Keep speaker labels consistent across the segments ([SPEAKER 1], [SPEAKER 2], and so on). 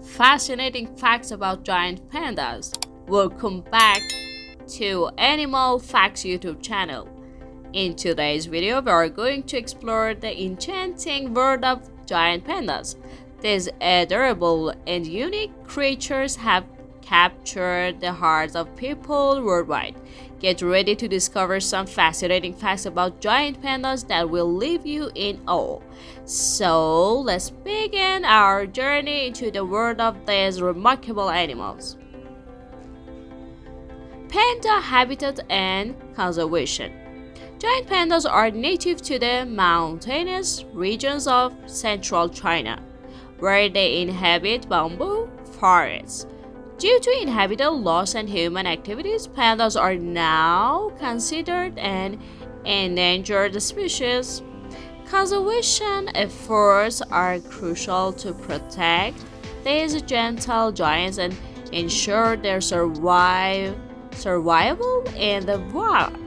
[SPEAKER 1] fascinating facts about giant pandas. Welcome back to Animal Facts YouTube channel. In today's video, we are going to explore the enchanting world of giant pandas. These adorable and unique creatures have captured the hearts of people worldwide. Get ready to discover some fascinating facts about giant pandas that will leave you in awe. So, let's begin our journey into the world of these remarkable animals. Panda habitat and conservation. Giant pandas are native to the mountainous regions of central China, where they inhabit bamboo forests. Due to inhabitat loss and human activities, pandas are now considered an endangered species. Conservation efforts are crucial to protect these gentle giants and ensure their survival in the wild.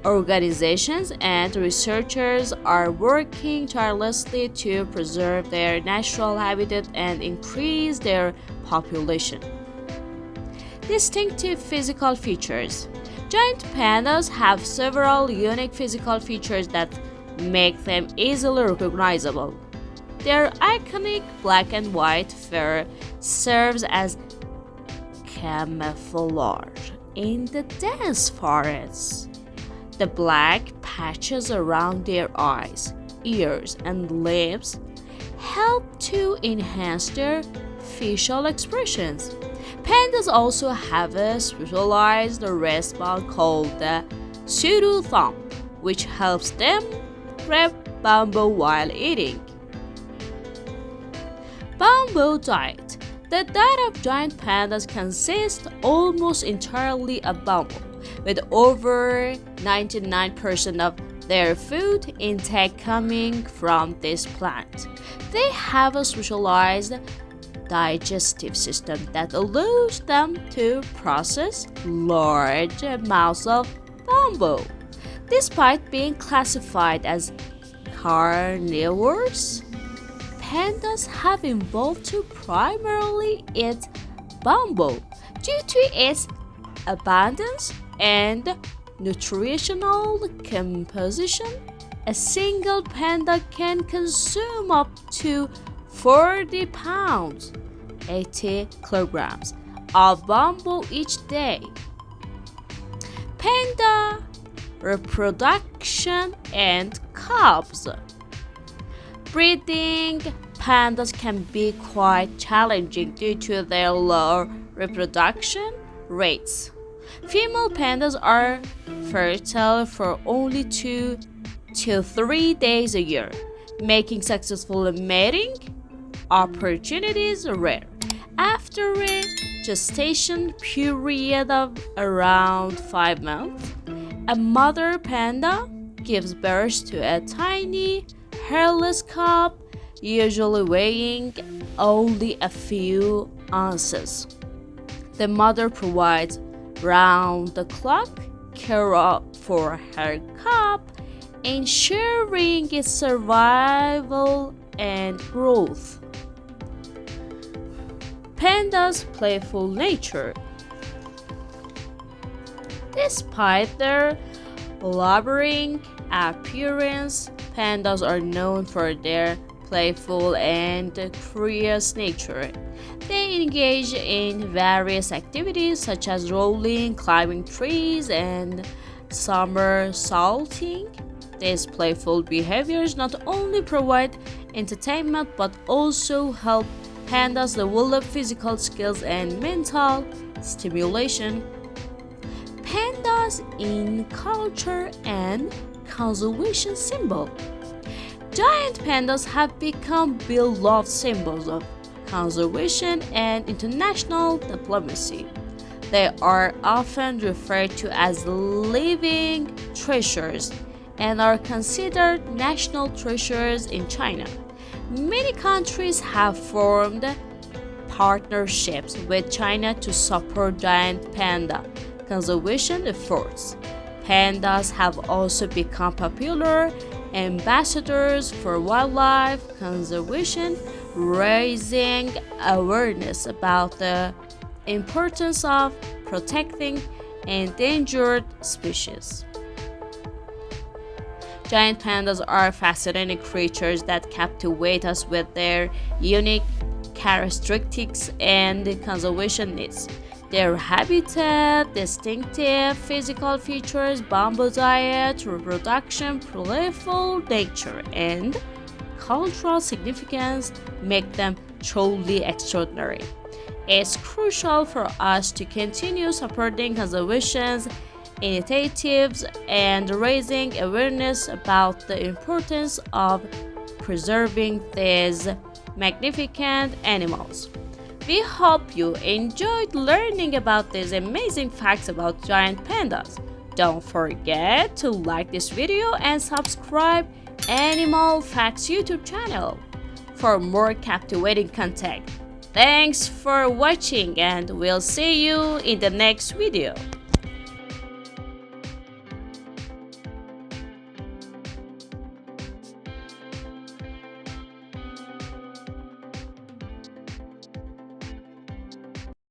[SPEAKER 1] Organizations and researchers are working tirelessly to preserve their natural habitat and increase their population. Distinctive physical features. Giant pandas have several unique physical features that make them easily recognizable. Their iconic black and white fur serves as camouflage in the dense forests. The black patches around their eyes, ears, and lips help to enhance their facial expressions. Pandas also have a specialized wrist ball called the pseudo thumb, which helps them grab bamboo while eating. Bamboo diet. The diet of giant pandas consists almost entirely of bamboo, with over 99% of their food intake coming from this plant. They have a specialized digestive system that allows them to process large amounts of bamboo. Despite being classified as carnivores, pandas have evolved to primarily eat bamboo due to its abundance and nutritional composition. A single panda can consume up to 40 pounds, 80 kilograms of bamboo each day. Panda reproduction and cubs. Breeding pandas can be quite challenging due to their low reproduction rates. Female pandas are fertile for only 2 to 3 days a year, making successful mating opportunities rare. After a gestation period of around 5 months, a mother panda gives birth to a tiny, hairless cub, usually weighing only a few ounces. The mother provides round-the-clock care for her cub, ensuring its survival and growth. Pandas' playful nature. Despite their blubbering appearance, pandas are known for their playful and curious nature. They engage in various activities such as rolling, climbing trees, and somersaulting. These playful behaviors not only provide entertainment but also help pandas develop physical skills and mental stimulation. Pandas in culture and conservation symbol. Giant pandas have become beloved symbols of conservation and international diplomacy. They are often referred to as living treasures and are considered national treasures in China. Many countries have formed partnerships with China to support giant panda conservation efforts. Pandas have also become popular ambassadors for wildlife conservation, raising awareness about the importance of protecting endangered species. Giant pandas are fascinating creatures that captivate us with their unique characteristics and conservation needs. Their habitat, distinctive physical features, bamboo diet, reproduction, playful nature, and cultural significance make them truly extraordinary. It's crucial for us to continue supporting conservation initiatives and raising awareness about the importance of preserving these magnificent animals. We hope you enjoyed learning about these amazing facts about giant pandas. Don't forget to like this video and subscribe Animal Facts YouTube channel for more captivating content. Thanks for watching and we'll see you in the next video.